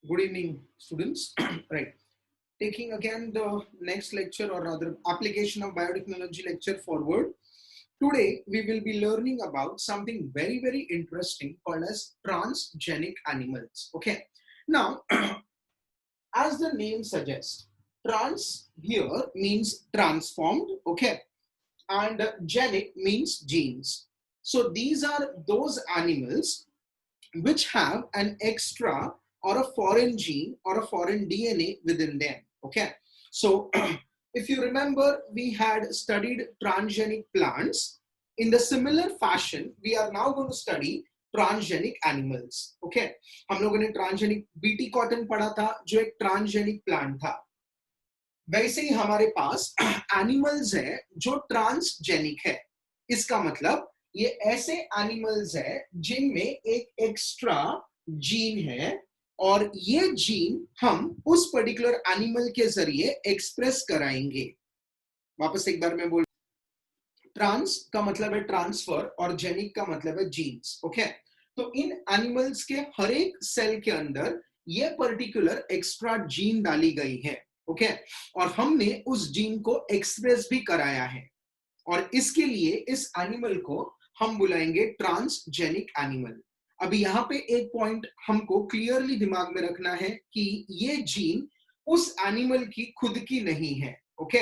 Good evening, students. Right. Taking again the next lecture or rather application of biotechnology lecture forward. Today, we will be learning about something very, very interesting called as transgenic animals. Okay. Now, as the name suggests, trans here means transformed. Okay. And genic means genes. So these are those animals which have an extra or a foreign gene or a foreign DNA within them. Okay. So if you remember, we had studied transgenic plants. In the similar fashion, we are now going to study transgenic animals. Okay. हम लोगों ने transgenic BT cotton पढ़ा था जो एक transgenic plant था. वैसे ही हमारे पास एनिमल्स है जो ट्रांसजेनिक है. इसका मतलब ये ऐसे एनिमल्स है जिनमें एक एक्स्ट्रा जीन है और ये जीन हम उस पर्टिकुलर एनिमल के जरिए एक्सप्रेस कराएंगे. वापस एक बार मैं बोल, ट्रांस का मतलब है ट्रांसफर और जेनिक का मतलब है जीन्स. ओके. तो इन एनिमल्स के हर एक सेल के अंदर ये पर्टिकुलर एक्स्ट्रा जीन डाली गई है. ओके. और हमने उस जीन को एक्सप्रेस भी कराया है और इसके लिए इस एनिमल को हम बुलाएंगे ट्रांसजेनिक एनिमल. अभी यहाँ पे एक पॉइंट हमको क्लियरली दिमाग में रखना है कि ये जीन उस एनिमल की खुद की नहीं है. ओके.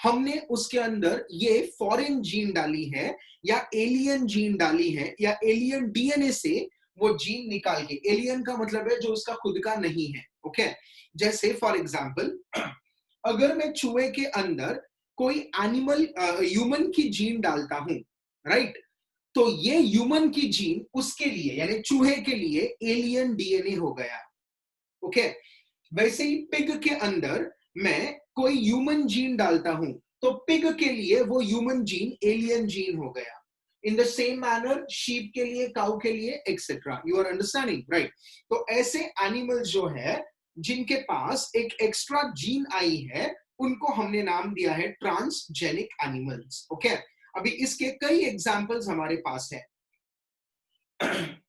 हमने उसके अंदर ये फॉरेन जीन डाली है या एलियन जीन डाली है या एलियन डीएनए से वो जीन निकाल के. एलियन का मतलब है जो उसका खुद का नहीं है. ओके. जैसे फॉर एग्जाम्पल, अगर मैं चूहे के अंदर कोई एनिमल ह्यूमन की जीन डालता हूं, राइट, तो ये ह्यूमन की जीन उसके लिए यानी चूहे के लिए एलियन डीएनए हो गया. ओके. वैसे ही पिग के अंदर मैं कोई ह्यूमन जीन डालता हूं तो पिग के लिए वो ह्यूमन जीन एलियन जीन हो गया. In the same manner sheep के लिए, काउ के लिए, etcetera. You are understanding, right? तो ऐसे एनिमल जो है जिनके पास एक एक्स्ट्रा जीन आई है उनको हमने नाम दिया है ट्रांसजेनिक एनिमल्स. ओके. अभी इसके कई एग्जांपल्स हमारे पास है.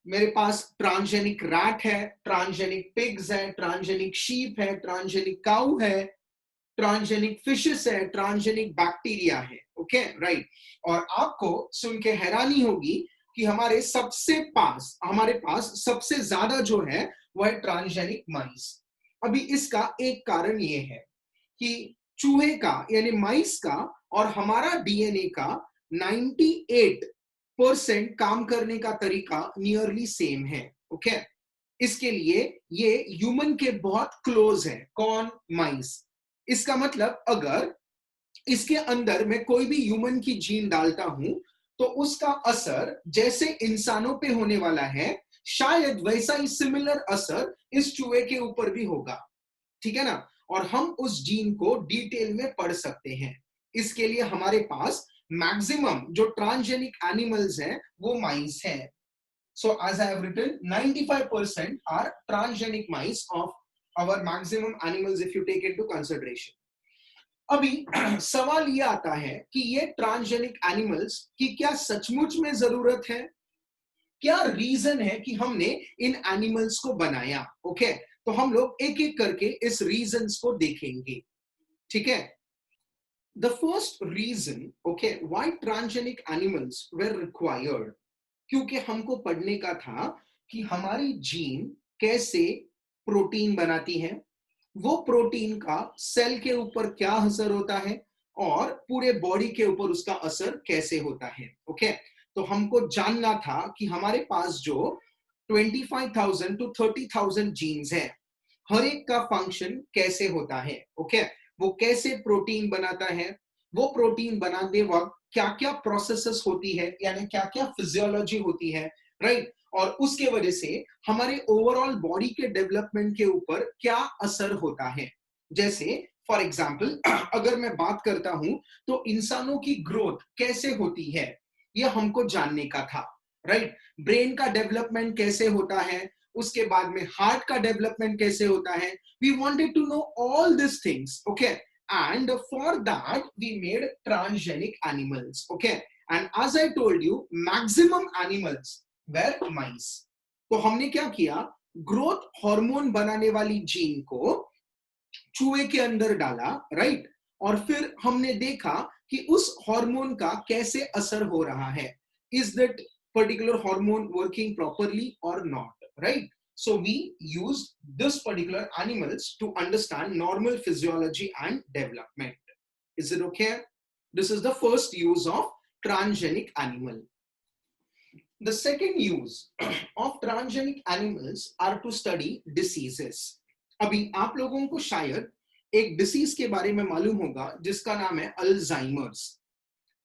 मेरे पास ट्रांसजेनिक रैट है, ट्रांसजेनिक पिग्स है, ट्रांसजेनिक शीप है, ट्रांसजेनिक काऊ है, ट्रांसजेनिक फिशेस है, ट्रांसजेनिक बैक्टीरिया है. Okay, right. और आपको सुन के हैरानी होगी कि हमारे पास सबसे ज्यादा जो है वो है ट्रांसजेनिक माइस. अभी इसका एक कारण ये है कि चूहे का यानी माइस का और हमारा डीएनए का 98% काम करने का तरीका नियरली सेम है. ओके. इसके लिए ये ह्यूमन के बहुत क्लोज है. कौन? माइस. इसका मतलब अगर इसके अंदर मैं कोई भी ह्यूमन की जीन डालता हूं तो उसका असर जैसे इंसानों पे होने वाला है शायद वैसा ही सिमिलर असर इस चूहे के ऊपर भी होगा. ठीक है ना? और हम उस जीन को डिटेल में पढ़ सकते हैं. इसके लिए हमारे पास मैक्सिमम जो ट्रांसजेनिक एनिमल्स हैं वो माइस हैं. So as I have written, 95% are transgenic mice of our maximum animals if you take into consideration. अभी सवाल ये आता है कि ये ट्रांसजेनिक एनिमल्स की क्या सचमुच में जरूरत है? क्या रीजन है कि हमने इन एनिमल्स को बनाया? ओके. तो हम लोग एक एक करके इस रीजंस को देखेंगे. ठीक है. The first reason, okay, why transgenic animals were required, क्योंकि हमको पढ़ने का था कि हमारी जीन कैसे प्रोटीन बनाती है, वो प्रोटीन का सेल के ऊपर क्या असर होता है और पूरे बॉडी के ऊपर उसका असर कैसे होता है. ओके. तो हमको जानना था कि हमारे पास जो 25,000 to 30,000 जीन्स है, हर एक का फंक्शन कैसे होता है. ओके. वो कैसे प्रोटीन बनाता है, वो प्रोटीन बनाते वक्त क्या क्या प्रोसेसेस होती है यानी क्या क्या फिजियोलॉजी होती है, राइट. और उसके वजह से हमारे ओवरऑल बॉडी के डेवलपमेंट के ऊपर क्या असर होता है. जैसे फॉर एग्जाम्पल अगर मैं बात करता हूं तो इंसानों की ग्रोथ कैसे होती है यह हमको जानने का था, राइट. ब्रेन का डेवलपमेंट कैसे होता है, उसके बाद में हार्ट का डेवलपमेंट कैसे होता है. We wanted to know all this things. Okay. And for that we made transgenic animals. Okay. And as I told you, maximum animals were mice. तो हमने क्या किया, ग्रोथ हार्मोन बनाने वाली जीन को चूहे के अंदर डाला, राइट, और फिर हमने देखा कि उस हार्मोन का कैसे असर हो रहा है, is that particular hormone working properly और not, right. So we used this particular animals to understand normal physiology and development. Is it okay? This is the first use of transgenic animal. The second use of transgenic animals are to study diseases. अभी आप लोगों को शायद एक disease के बारे में मालूम होगा जिसका नाम है अल्जाइमर्स.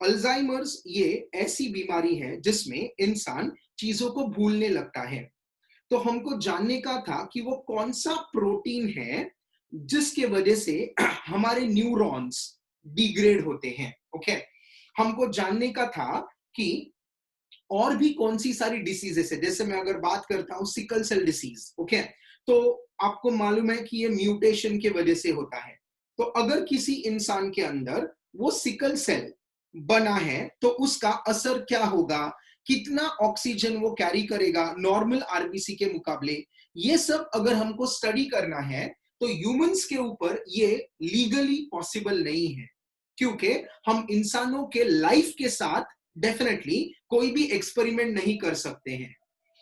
अल्जाइमर्स ये ऐसी बीमारी है जिसमें इंसान चीजों को भूलने लगता है. तो हमको जानने का था कि वो कौन सा प्रोटीन है जिसके वजह से हमारे न्यूरॉन्स डिग्रेड होते हैं. ओके, हमको जानने का था कि और भी कौन सी सारी डिसीजेस है. जैसे मैं अगर बात करता हूं सिकल सेल डिसीज, ओके, तो आपको मालूम है कि ये म्यूटेशन के वजह से होता है. तो अगर किसी इंसान के अंदर वो सिकल सेल बना है तो उसका असर क्या होगा, कितना ऑक्सीजन वो कैरी करेगा नॉर्मल आरबीसी के मुकाबले, ये सब अगर हमको स्टडी करना है तो ह्यूमंस के ऊपर ये लीगली पॉसिबल नहीं है, क्योंकि हम इंसानों के लाइफ के साथ डेफिनेटली कोई भी एक्सपेरिमेंट नहीं कर सकते हैं.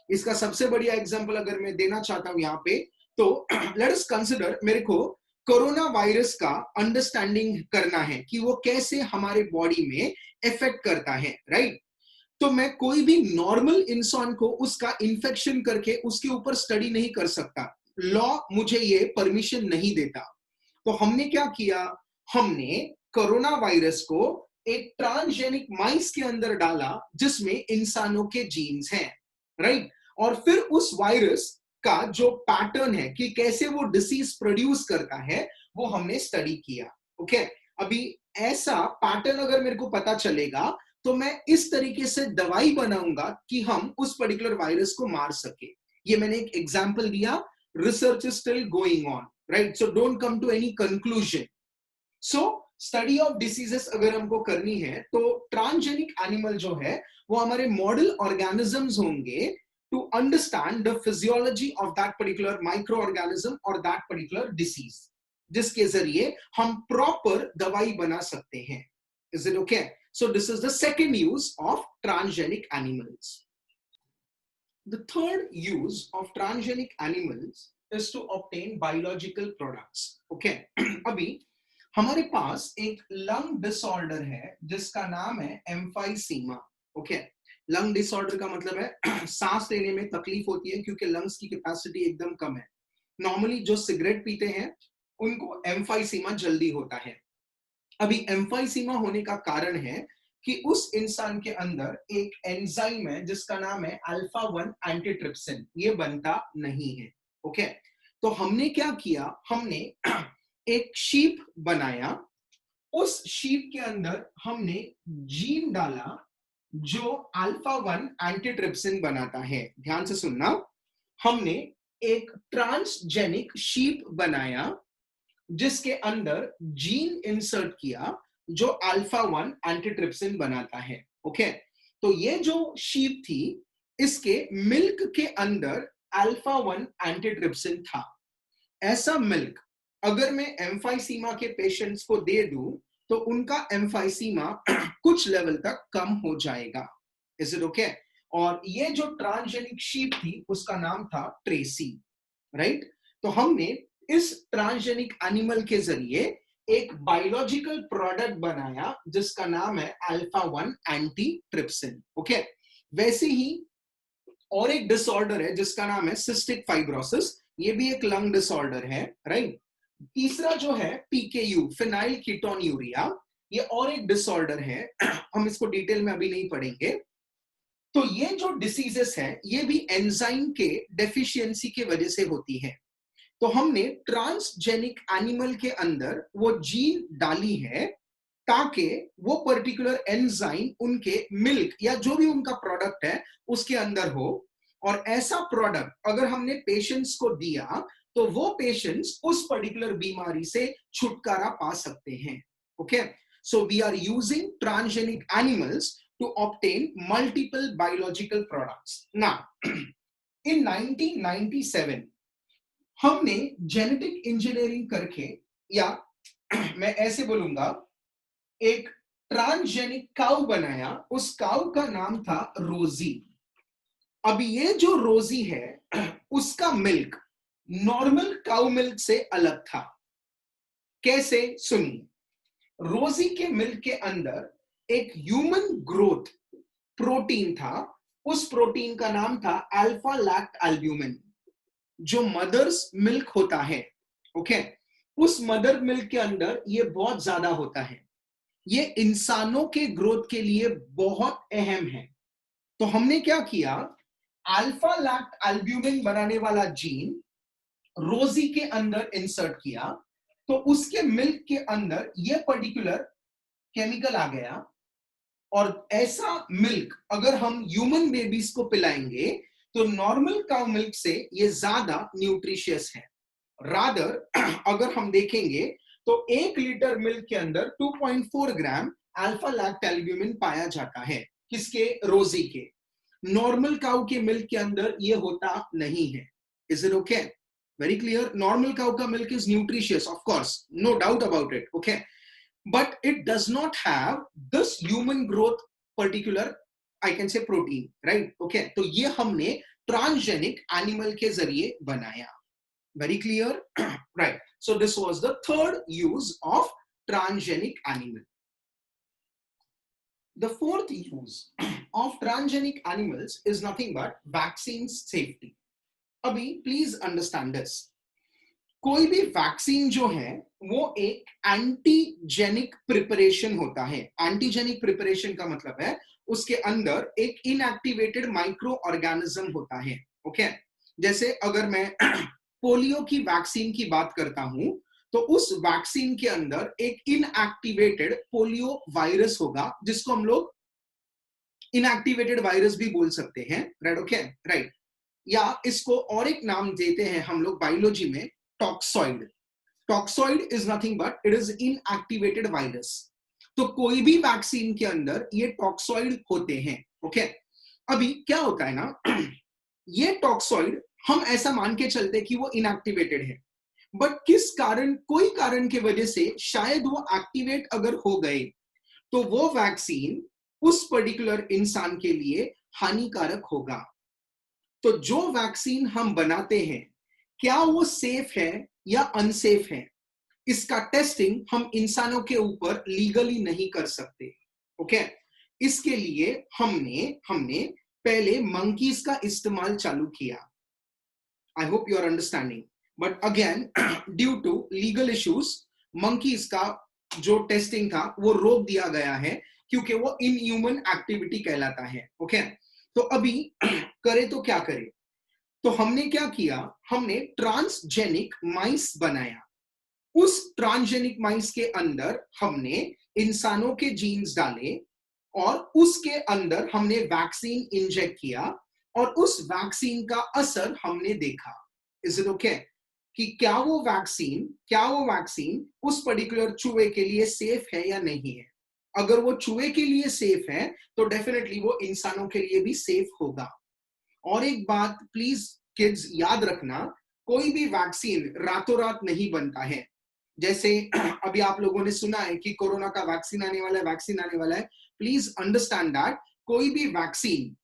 इसका सबसे बढ़िया एग्जांपल अगर मैं देना चाहता हूं यहां पे, तो लेट अस कंसीडर, मेरे को कोरोना वायरस का अंडरस्टैंडिंग करना है कि वो कैसे हमारे बॉडी में इफेक्ट करता है, राइट. तो मैं कोई भी नॉर्मल इंसान को उसका इन्फेक्शन करके उसके ऊपर स्टडी नहीं कर सकता. लॉ मुझे ये परमिशन नहीं देता. तो हमने क्या किया, हमने कोरोना वायरस को एक ट्रांसजेनिक माइस के अंदर डाला जिसमें इंसानों के जीन्स हैं, राइट. और फिर उस वायरस का जो पैटर्न है कि कैसे वो डिसीज प्रोड्यूस करता है वो हमने स्टडी किया. ओके, अभी ऐसा पैटर्न अगर मेरे को पता चलेगा तो मैं इस तरीके से दवाई बनाऊंगा कि हम उस पर्टिकुलर वायरस को मार सके. ये मैंने एक एग्जांपल दिया. Research is still going on, right, so don't come to any conclusion. So study of diseases अगर हमको करनी है तो ट्रांसजेनिक एनिमल जो है वो हमारे मॉडल ऑर्गेनिजम्स होंगे to understand the physiology of that particular micro organism और दैट पर्टिकुलर डिसीज, जिसके जरिए हम प्रॉपर दवाई बना सकते हैं. Is it okay? So this is the second use of transgenic animals. The third use of transgenic animals is to obtain biological products. Okay, अभी हमारे पास एक लंग डिसऑर्डर है जिसका नाम है एम्फाइसीमा. ओके, लंग डिसऑर्डर का मतलब है सांस लेने में तकलीफ होती है क्योंकि लंग्स की कैपेसिटी एकदम कम है. नॉर्मली जो सिगरेट पीते हैं उनको एम्फाइसीमा जल्दी होता है. अभी एम्फाइसीमा होने का कारण है कि उस इंसान के अंदर एक एंजाइम है जिसका नाम है अल्फा 1 एंटीट्रिप्सिन, ये बनता नहीं है. ओके, तो हमने क्या किया, हमने एक शीप बनाया. उस शीप के अंदर हमने जीन डाला जो अल्फा 1 एंटीट्रिप्सिन बनाता है. ध्यान से सुनना, हमने एक ट्रांसजेनिक शीप बनाया जिसके अंदर जीन इंसर्ट किया जो अल्फा 1 एंटीट्रिप्सिन बनाता है. ओके, तो ये जो शीप थी इसके मिल्क के अंदर अल्फा 1 एंटीट्रिप्सिन था. ऐसा मिल्क अगर मैं एम्फाइसीमा के पेशेंट्स को दे दूं तो उनका एम्फाइसीमा कुछ लेवल तक कम हो जाएगा. Is it okay? और ये जो ट्रांसजेनिक शीप थी उसका नाम था ट्रेसी, राइट. तो हमने इस ट्रांसजेनिक एनिमल के जरिए एक बायोलॉजिकल प्रोडक्ट बनाया जिसका नाम है अल्फा 1 एंटीट्रिप्सिन. ओके, वैसे ही और एक डिसऑर्डर है जिसका नाम है सिस्टिक फाइब्रोसिस, ये भी एक लंग डिसऑर्डर है, राइट. तीसरा जो है पीकेयू, फिनाइल कीटोन्यूरिया, ये और एक डिसऑर्डर है. हम इसको डिटेल में अभी नहीं पढ़ेंगे. तो ये जो डिसीजेस है ये भी एंजाइम के डेफिशिएंसी की वजह से होती है. तो हमने ट्रांसजेनिक एनिमल के अंदर वो जीन डाली है ताकि वो पर्टिकुलर एंजाइम उनके मिल्क या जो भी उनका प्रोडक्ट है उसके अंदर हो. और ऐसा प्रोडक्ट अगर हमने पेशेंट्स को दिया तो वो पेशेंट्स उस पर्टिकुलर बीमारी से छुटकारा पा सकते हैं. Okay, so we are using transgenic animals to obtain multiple biological products. Now, in 1997 हमने जेनेटिक इंजीनियरिंग करके, या मैं ऐसे बोलूंगा, एक ट्रांसजेनिक काउ बनाया। उस काउ का नाम था रोजी। अब ये जो रोजी है उसका मिल्क नॉर्मल काउ मिल्क से अलग था। कैसे, सुनिए। रोजी के मिल्क के अंदर एक ह्यूमन ग्रोथ प्रोटीन था। उस प्रोटीन का नाम था अल्फा लैक्ट एल्ब्यूमिन, जो मदर्स मिल्क होता है। ओके, उस मदर मिल्क के अंदर ये बहुत ज्यादा होता है। ये इंसानों के ग्रोथ के लिए बहुत अहम है। तो हमने क्या किया, अल्फा लैक्ट एल्ब्यूमिन बनाने वाला जीन रोजी के अंदर इंसर्ट किया, तो उसके मिल्क के अंदर ये पर्टिकुलर केमिकल आ गया। और ऐसा मिल्क अगर हम ह्यूमन बेबीज को पिलाएंगे तो नॉर्मल काउ मिल्क से ये ज्यादा न्यूट्रिशियस है। रादर अगर हम देखेंगे तो 1 लीटर मिल्क के अंदर 2.4 ग्राम अल्फा लैक्ट एल्ब्यूमिन पाया जाता है। किसके, रोजी के। नॉर्मल काउ के मिल्क के अंदर ये होता नहीं है। Is it okay? Very clear. Normal cow का milk is nutritious, of course, no doubt about it. Okay, but it does not have this human growth particular, I can say, protein, right? Okay, तो ये हमने transgenic animal के जरिए बनाया। very clear? Right, so this was the third use of transgenic animal. The fourth use of transgenic animals is nothing but vaccine safety. अभी please understand this. कोई भी vaccine जो है वो एक एंटीजेनिक प्रिपरेशन होता है। एंटीजेनिक प्रिपरेशन का मतलब है उसके अंदर एक इनएक्टिवेटेड माइक्रो ऑर्गेनिज्म होता है। ओके, जैसे अगर मैं पोलियो की वैक्सीन की बात करता हूं तो उस वैक्सीन के अंदर एक इनएक्टिवेटेड पोलियो वायरस होगा, जिसको हम लोग इनएक्टिवेटेड वायरस भी बोल सकते हैं। Right, okay, right. या इसको और एक नाम देते हैं हम लोग बायोलॉजी में, toxoid. Toxoid is nothing but it is inactivated virus. तो कोई भी वैक्सीन के अंदर ये टॉक्सॉइड होते हैं। ओके, अभी क्या होता है ना, ये टॉक्सॉइड हम ऐसा मान के चलते कि वो इनएक्टिवेटेड है, बट किस कारण, कोई कारण की वजह से शायद वो एक्टिवेट अगर हो गए तो वो वैक्सीन उस पर्टिकुलर इंसान के लिए हानिकारक होगा। तो जो वैक्सीन हम बनाते हैं क्या वो सेफ है या अनसेफ है, इसका टेस्टिंग हम इंसानों के ऊपर लीगली नहीं कर सकते। ओके, इसके लिए हमने पहले मंकीज का इस्तेमाल चालू किया। I hope you are understanding. But again due to legal issues monkeys का जो टेस्टिंग था वो रोक दिया गया है, क्योंकि वो इनह्यूमन एक्टिविटी कहलाता है। ओके, तो अभी करे तो क्या करे, तो हमने क्या किया, हमने ट्रांसजेनिक माइस बनाया। उस ट्रांसजेनिक माइस के अंदर हमने इंसानों के जीन्स डाले और उसके अंदर हमने वैक्सीन इंजेक्ट किया और उस वैक्सीन का असर हमने देखा। इज इट ओके कि क्या वो वैक्सीन उस पर्टिकुलर चूहे के लिए सेफ है या नहीं है। अगर वो चूहे के लिए सेफ है तो डेफिनेटली वो इंसानों के लिए भी सेफ होगा। और एक बात प्लीज किड्स याद रखना, कोई भी वैक्सीन रातों रात नहीं बनता है। जैसे अभी आप लोगों ने सुना है कि कोरोना का वैक्सीन आने वाला है। प्लीज अंडरस्टैंड दैट कोई भी वैक्सीन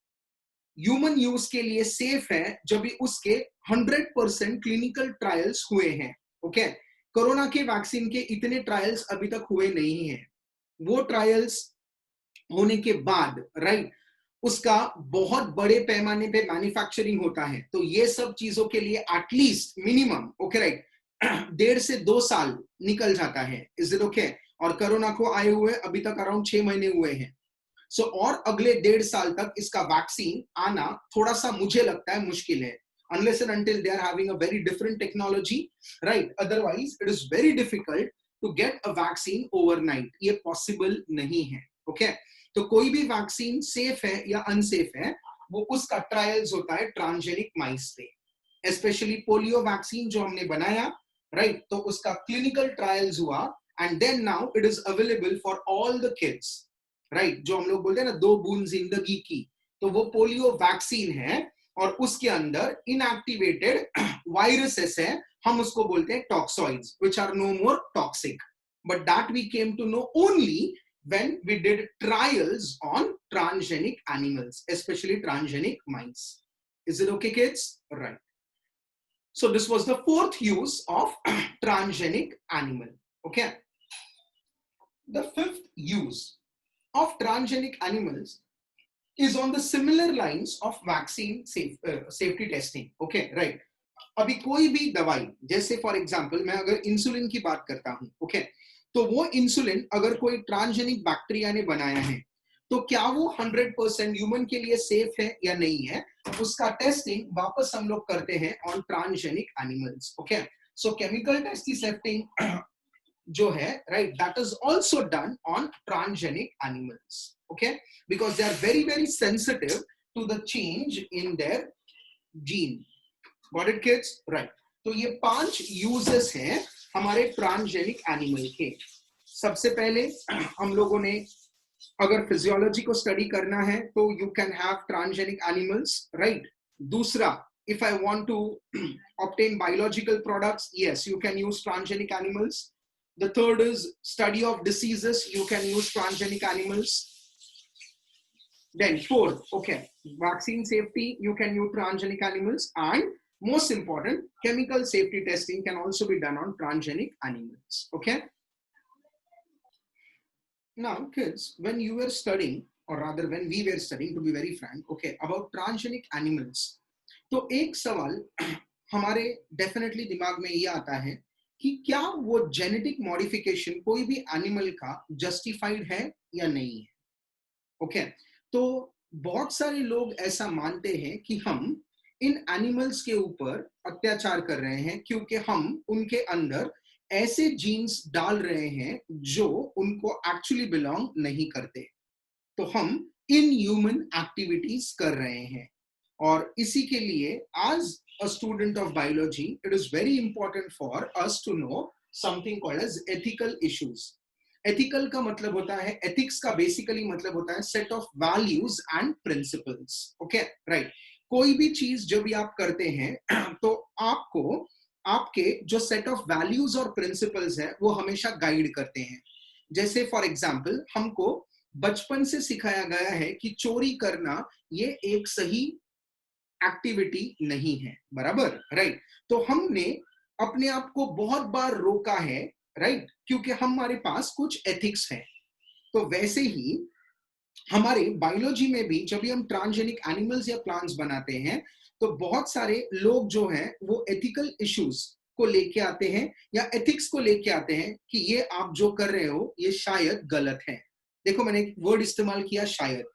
ह्यूमन यूज के लिए सेफ है जब भी उसके 100% क्लिनिकल ट्रायल्स हुए हैं। ओके, कोरोना के वैक्सीन के इतने ट्रायल्स अभी तक हुए नहीं हैं। वो ट्रायल्स होने के बाद, राइट, उसका बहुत बड़े पैमाने पे मैन्युफैक्चरिंग होता है। तो ये सब चीजों के लिए एटलीस्ट मिनिमम, ओके राइट, 1.5 से 2 साल निकल जाता है। Is it okay? और कोरोना को आए हुए अभी तक अराउंड 6 महीने हुए हैं। सो और अगले 1.5 साल तक इसका वैक्सीन आना थोड़ा सा मुझे लगता है मुश्किल है, unless and until they are having a very different technology, right? Otherwise it is very difficult to get a vaccine overnight. ये possible नहीं है। ओके, तो कोई भी वैक्सीन सेफ है या अनसेफ है वो उसका ट्रायल्स होता है ट्रांसजेनिक माइस पे। स्पेशली पोलियो वैक्सीन जो हमने बनाया, राइट, तो उसका क्लिनिकल ट्रायल्स हुआ and then now it is available for all the kids, right. जो हम लोग बोलते हैं ना 2 बूंद जिंदगी की, तो वो पोलियो वैक्सीन है और उसके अंदर इनएक्टिवेटेड वायरसेस है, हम उसको बोलते हैं toxoids, which are no more toxic, but that we came to know only when we did trials on transgenic animals, especially transgenic mice. Is it okay, kids? Right. So this was the fourth use of transgenic animal. Okay. The fifth use of transgenic animals is on the similar lines of vaccine safety testing. Okay, right. अभी कोई भी दवाई, जैसे for example मैं अगर insulin की बात करता हूं, ओके, तो वो इंसुलिन अगर कोई ट्रांसजेनिक बैक्टीरिया ने बनाया है, तो क्या वो 100% ह्यूमन के लिए सेफ है या नहीं है, उसका टेस्टिंग वापस हम लोग करते हैं on transgenic animals. Okay, so chemical testing जो है, right, that is also done on transgenic animals. Okay, because they are very very sensitive to the change in their gene. Got it, kids? Right. तो ये 5 uses हैं हमारे transgenic animal के. सबसे पहले हम लोगों ने अगर फिजियोलॉजी को स्टडी करना है तो you can have transgenic animals, right. दूसरा, if I want to obtain biological products, yes, you can use transgenic animals. The third is study of diseases, you can use transgenic animals. Then fourth, okay, vaccine safety, you can use transgenic animals. And most important, chemical safety testing can also be done on transgenic animals. Okay. Now, kids, when you were studying, or rather when we were studying, to be very frank, okay, about transgenic animals, तो एक सवाल हमारे definitely दिमाग में ये आता है कि क्या वो जेनेटिक मॉडिफिकेशन कोई भी एनिमल का जस्टिफाइड है या नहीं है. ओके, तो बहुत सारे लोग ऐसा मानते हैं कि हम इन एनिमल्स के ऊपर अत्याचार कर रहे हैं क्योंकि हम उनके अंदर ऐसे जीन्स डाल रहे हैं जो उनको एक्चुअली बिलोंग नहीं करते. तो हम इनह्यूमन एक्टिविटीज कर रहे हैं. और इसी के लिए as a student of biology it is very important for us to know something called as ethical issues. Ethical का मतलब होता है, एथिक्स का बेसिकली मतलब होता है set of values and principles. Okay, right. कोई भी चीज जब भी आप करते हैं तो आपको आपके जो सेट ऑफ वैल्यूज और प्रिंसिपल्स है वो हमेशा गाइड करते हैं. जैसे फॉर एग्जांपल हमको बचपन से सिखाया गया है कि चोरी करना ये एक सही एक्टिविटी नहीं है, बराबर, राइट. तो हमने अपने आप को बहुत बार रोका है, राइट, क्योंकि हमारे पास कुछ एथिक्स है. तो वैसे ही हमारे बायोलॉजी में भी जब भी हम ट्रांसजेनिक एनिमल्स या प्लांट्स बनाते हैं तो बहुत सारे लोग जो हैं वो एथिकल इश्यूज को लेके आते हैं या एथिक्स को लेके आते हैं कि ये आप जो कर रहे हो ये शायद गलत है. देखो, मैंने एक वर्ड इस्तेमाल किया शायद,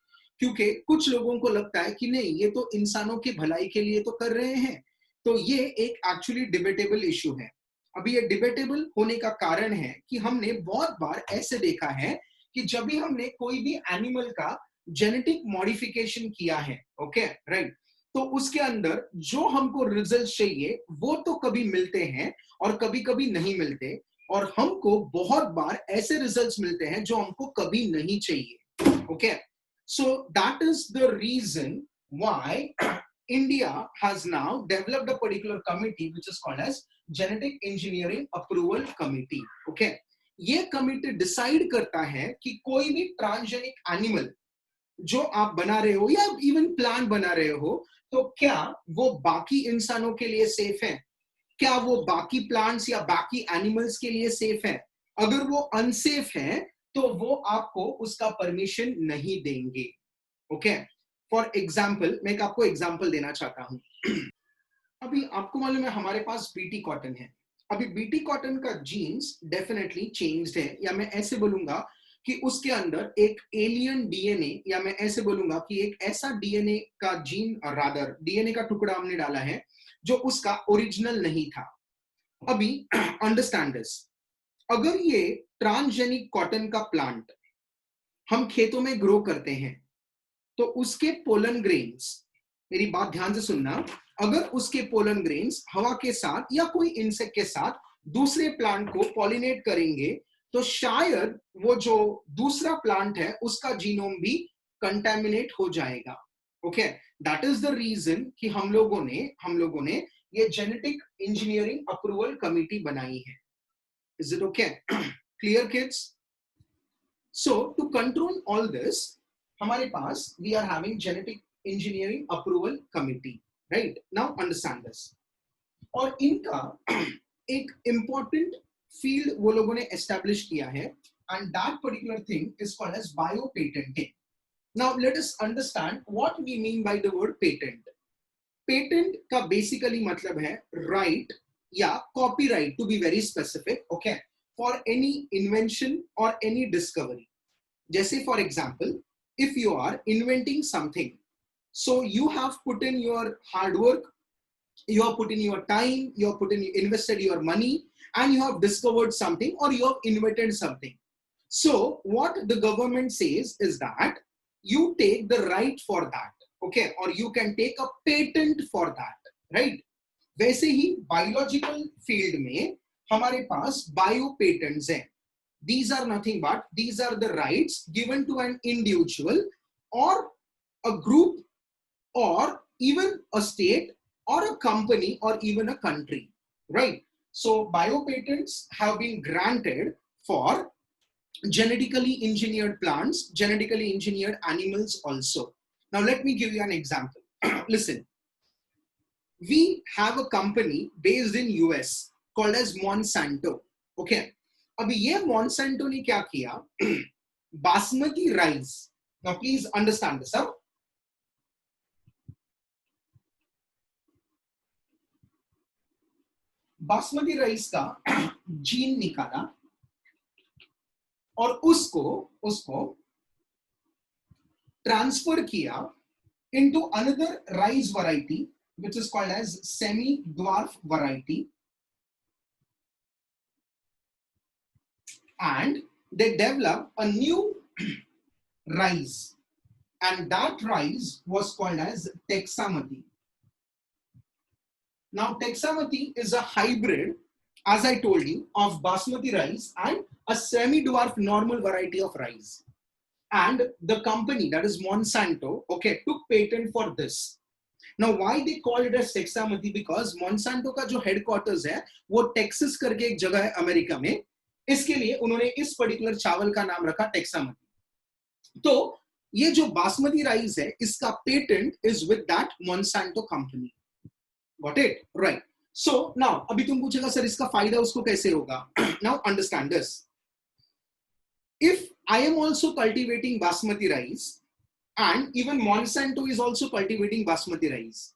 क्योंकि कुछ लोगों को लगता है कि नहीं, ये तो इंसानों की भलाई के लिए तो कर रहे हैं. तो ये एक एक्चुअली डिबेटेबल इश्यू है. अभी ये डिबेटेबल होने का कारण है कि हमने बहुत बार ऐसे देखा है कि जब भी हमने कोई भी एनिमल का जेनेटिक मॉडिफिकेशन किया है, ओके, राइट, तो उसके अंदर जो हमको रिजल्ट चाहिए वो तो कभी मिलते हैं और कभी कभी नहीं मिलते. और हमको बहुत बार ऐसे रिजल्ट्स मिलते हैं जो हमको कभी नहीं चाहिए. Okay, so that is the reason why India has now developed a particular committee which is called as Genetic Engineering Approval Committee. Okay, ये कमिटी डिसाइड करता है कि कोई भी ट्रांसजेनिक एनिमल जो आप बना रहे हो या इवन प्लांट बना रहे हो तो क्या वो बाकी इंसानों के लिए सेफ है, क्या वो बाकी प्लांट्स या बाकी एनिमल्स के लिए सेफ है. अगर वो अनसेफ है तो वो आपको उसका परमिशन नहीं देंगे. ओके, फॉर एग्जाम्पल मैं आपको एग्जाम्पल देना चाहता हूं. अभी आपको मालूम है हमारे पास बीटी कॉटन है. अभी बीटी कॉटन का जीन्स डेफिनेटली चेंज्ड है, या मैं ऐसे बोलूंगा कि उसके अंदर एक एलियन डीएनए, या मैं ऐसे बोलूंगा कि एक ऐसा डीएनए का जीन, रादर डीएनए का टुकड़ा हमने डाला है जो उसका ओरिजिनल नहीं था. अभी अंडरस्टैंड दिस, अगर ये ट्रांसजेनिक कॉटन का प्लांट हम खेतों में ग्रो करते हैं तो उसके पोलन ग्रेन्स, मेरी बात ध्यान से सुनना, अगर उसके पोलन ग्रेन्स हवा के साथ या कोई इंसेक्ट के साथ दूसरे प्लांट को पॉलिनेट करेंगे तो शायद वो जो दूसरा प्लांट है उसका जीनोम भी कंटेमिनेट हो जाएगा. Okay, that is the reason कि हम लोगों ने ये जेनेटिक इंजीनियरिंग अप्रूवल कमिटी बनाई है. Is it okay? Clear kids? So to control all this, हमारे पास we are having genetic engineering approval committee, right? Now understand this. और इनका एक इंपॉर्टेंट फील्ड वो लोगों ने एस्टैब्लिश किया है, and that particular thing is called as bio patenting. Now let us understand what we mean by the word patent. Patent का basically मतलब है right या copyright, to be very specific, okay, for any invention or any discovery. जैसे for example, if you are inventing something, so you have put in your hard work, you have put in your time, you have invested your money, and you have discovered something or you have invented something. So what the government says is that you take the right for that, okay, or you can take a patent for that, right? वैसे ही biological field में हमारे पास bio patents हैं. These are nothing but these are the rights given to an individual or a group or even a state or a company or even a country, right? So bio patents have been granted for genetically engineered plants, genetically engineered animals also. Now let me give you an example. Listen, we have a company based in US called as Monsanto, okay? अभी ये Monsanto ने क्या किया? Basmati rice. Now please understand this. Basmati rice का gene निकाला और उसको transfer किया into another rice variety which is called as semi-dwarf variety, and they developed a new rice, and that rice was called as Texamati. Now Texamati is a hybrid, as I told you, of basmati rice and a semi-dwarf normal variety of rice. And the company, that is Monsanto, okay, took patent for this. Now why they call it as Texamati? Because Monsanto का जो headquarters है वो Texas करके एक जगह है America में, इसके लिए उन्होंने इस पर्टिकुलर चावल का नाम रखा टेक्सामती. तो ये जो बासमती राइस है इसका patent is with that Monsanto company. Got it? Right. So now अभी तुम पूछेगा सर इसका फायदा उसको कैसे होगा? Now understand this. If I am also cultivating basmati rice and even Monsanto is also cultivating basmati rice,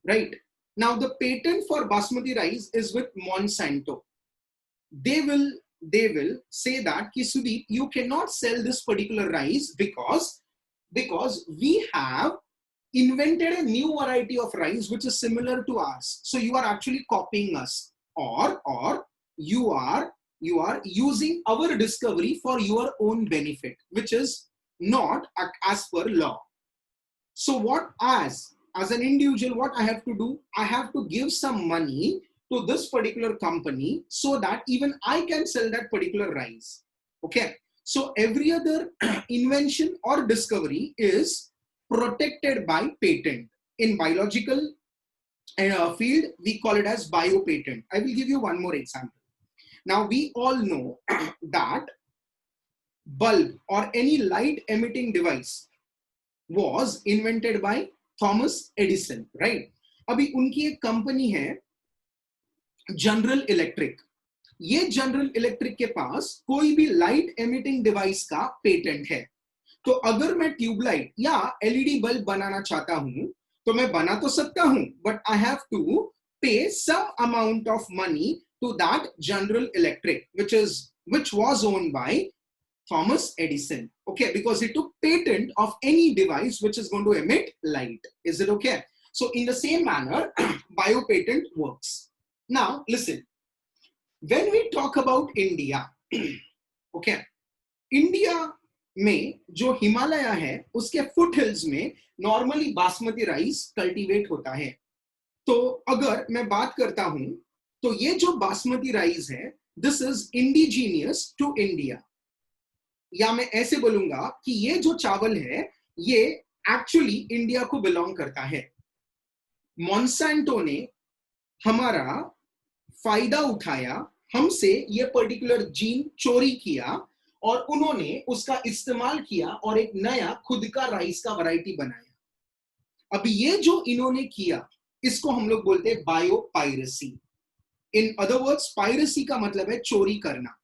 right? Now the patent for basmati rice is with Monsanto. They will say that ki Sudeep, you cannot sell this particular rice because we have invented a new variety of rice which is similar to ours. So you are actually copying us, or you are using our discovery for your own benefit, which is not as per law. So what, as an individual, what I have to do? I have to give some money to this particular company so that even I can sell that particular rice. Okay. So every other invention or discovery is protected by patent. In biological field, we call it as biopatent. I will give you one more example. Now we all know that bulb or any light emitting device was invented by Thomas Edison, right? अभी उनकी एक company है general electric. ये general electric के पास कोई भी light emitting device का patent है. तो अगर मैं ट्यूबलाइट या एलईडी बल्ब बनाना चाहता हूं तो मैं बना तो सकता हूं, but I have to pay some amount of money to that General Electric, which was owned by Thomas Edison, okay, because he took patent of any device which is going to emit light. Is it okay? So in the same manner, biopatent works. Now listen, when we talk about India, okay, India में जो हिमालय है उसके foot hills में normally basmati rice cultivate होता है. तो अगर मैं बात करता हूं तो ये जो बासमती राइस है, this is indigenous to India, या मैं ऐसे बोलूंगा कि ये जो चावल है ये एक्चुअली इंडिया को बिलोंग करता है। मॉन्सेंटो ने हमारा फायदा उठाया, हमसे ये पर्टिकुलर जीन चोरी किया और उन्होंने उसका इस्तेमाल किया और एक नया खुद का राइस का वैरायटी बनाया। अब ये जो इन्होंने किया इसको हम लोग बोलते हैं bio piracy. In other words, piracy का मतलब है चोरी करना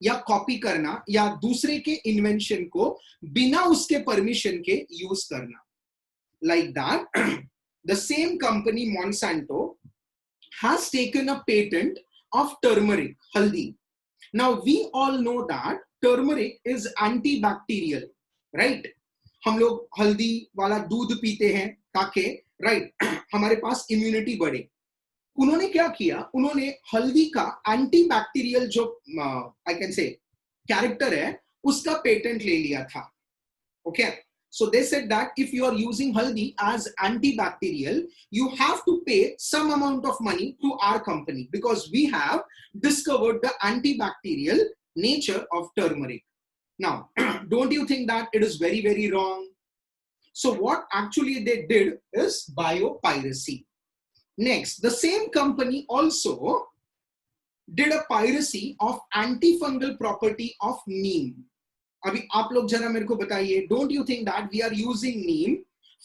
या कॉपी करना या दूसरे के इन्वेंशन को बिना उसके परमिशन के यूज करना। Like that the same company Monsanto has taken a patent of turmeric, haldi. Now we all know that turmeric is antibacterial, right? हम लोग हल्दी वाला दूध पीते हैं ताकि राइट हमारे पास इम्यूनिटी बढ़े। उन्होंने क्या किया, उन्होंने हल्दी का एंटीबैक्टीरियल जो आई कैन से कैरेक्टर है उसका पेटेंट ले लिया था। Okay, so they said that if you are using haldi as antibacterial, you have to pay some amount of money to our company because we have discovered the antibacterial nature of turmeric. Now, don't you think that it is very, very wrong? So what actually they did is biopiracy. Next, the same company also did a piracy of antifungal property of neem. अभी आप लोग जरा मेरे को बताइए, don't you think that we are using neem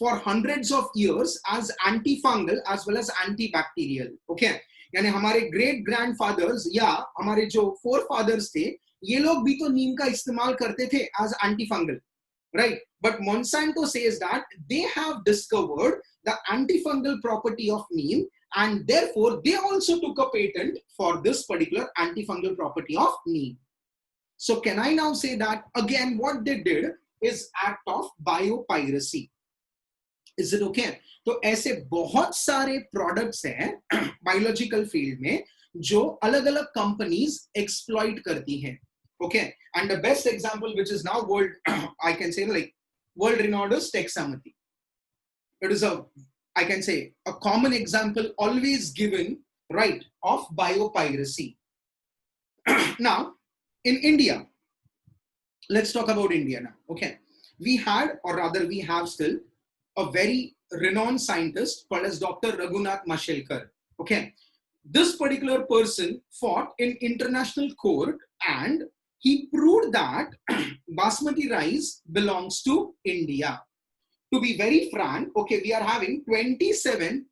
for hundreds of years as anti fungal as well as anti bacterial? Okay, यानी हमारे great grandfathers या हमारे जो फोर फादर्स थे ये लोग भी तो नीम का इस्तेमाल करते थे as anti fungal, right? But Monsanto says that they have discovered the antifungal property of neem and therefore they also took a patent for this particular antifungal property of neem. So can I now say that again what they did is act of biopiracy? Is it okay? तो ऐसे बहुत सारे products हैं biological field में जो अलग अलग companies exploit करती हैं। Okay, and the best example which is now world I can say like world renowned is Texamati. It is I can say a common example always given, right, of biopiracy. Now in India, let's talk about India now. Okay, we had, or rather we have still, a very renowned scientist called as Dr. Raghunath Mashelkar. Okay, this particular person fought in international court and he proved that basmati rice belongs to India. To be very frank, okay, we are having 27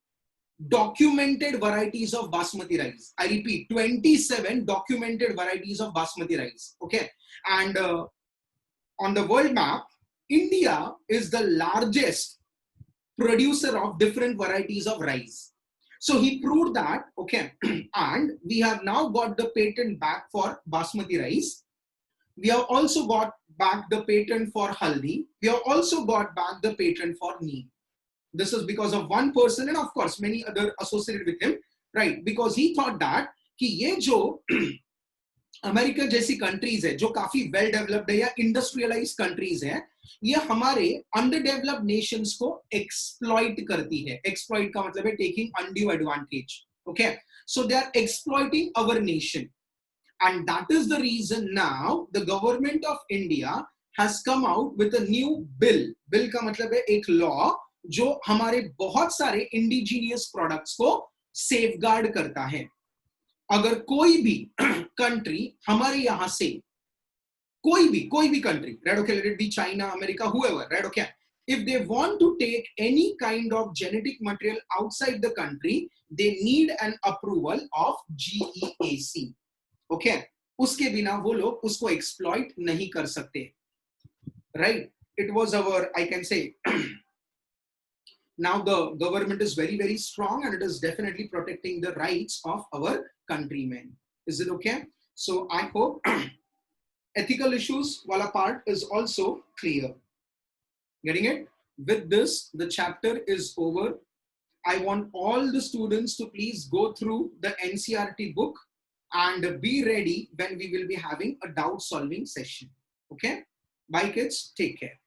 documented varieties of basmati rice. I repeat, 27 documented varieties of basmati rice. Okay, and on the world map, India is the largest producer of different varieties of rice. So he proved that, okay, and we have now got the patent back for basmati rice. We have also got back the patent for haldi. We have also got back the patent for neem. This is because of one person and of course many other associated with him, right? Because he thought that कि ये जो America जैसी countries है जो काफी well developed है या industrialise countries है, ये हमारे अंडर डेवलप्ड नेशंस को एक्सप्लॉइट करती है। एक्सप्लॉइट का मतलब है taking undue advantage. Okay, so they are exploiting our nation and that is the reason now the government of India has come out with a new bill. Bill का मतलब है एक लॉ जो हमारे बहुत सारे इंडिजीनियस प्रोडक्ट्स को safeguard करता है। अगर कोई भी कंट्री हमारे यहां से कोई भी country, right, okay, let it be China, America, whoever, right, okay, if they want to take any kind of genetic material outside the country, they need an approval of GEAC. Okay, उसके बिना वो लोग उसको exploit नहीं कर सकते, right? It was our, I can say, now the government is very very strong and it is definitely protecting the rights of our countrymen. Is it okay? So I hope ethical issues wala part is also clear. Getting it? With this, the chapter is over. I want all the students to please go through the NCERT book and be ready when we will be having a doubt solving session. Okay, bye kids, take care.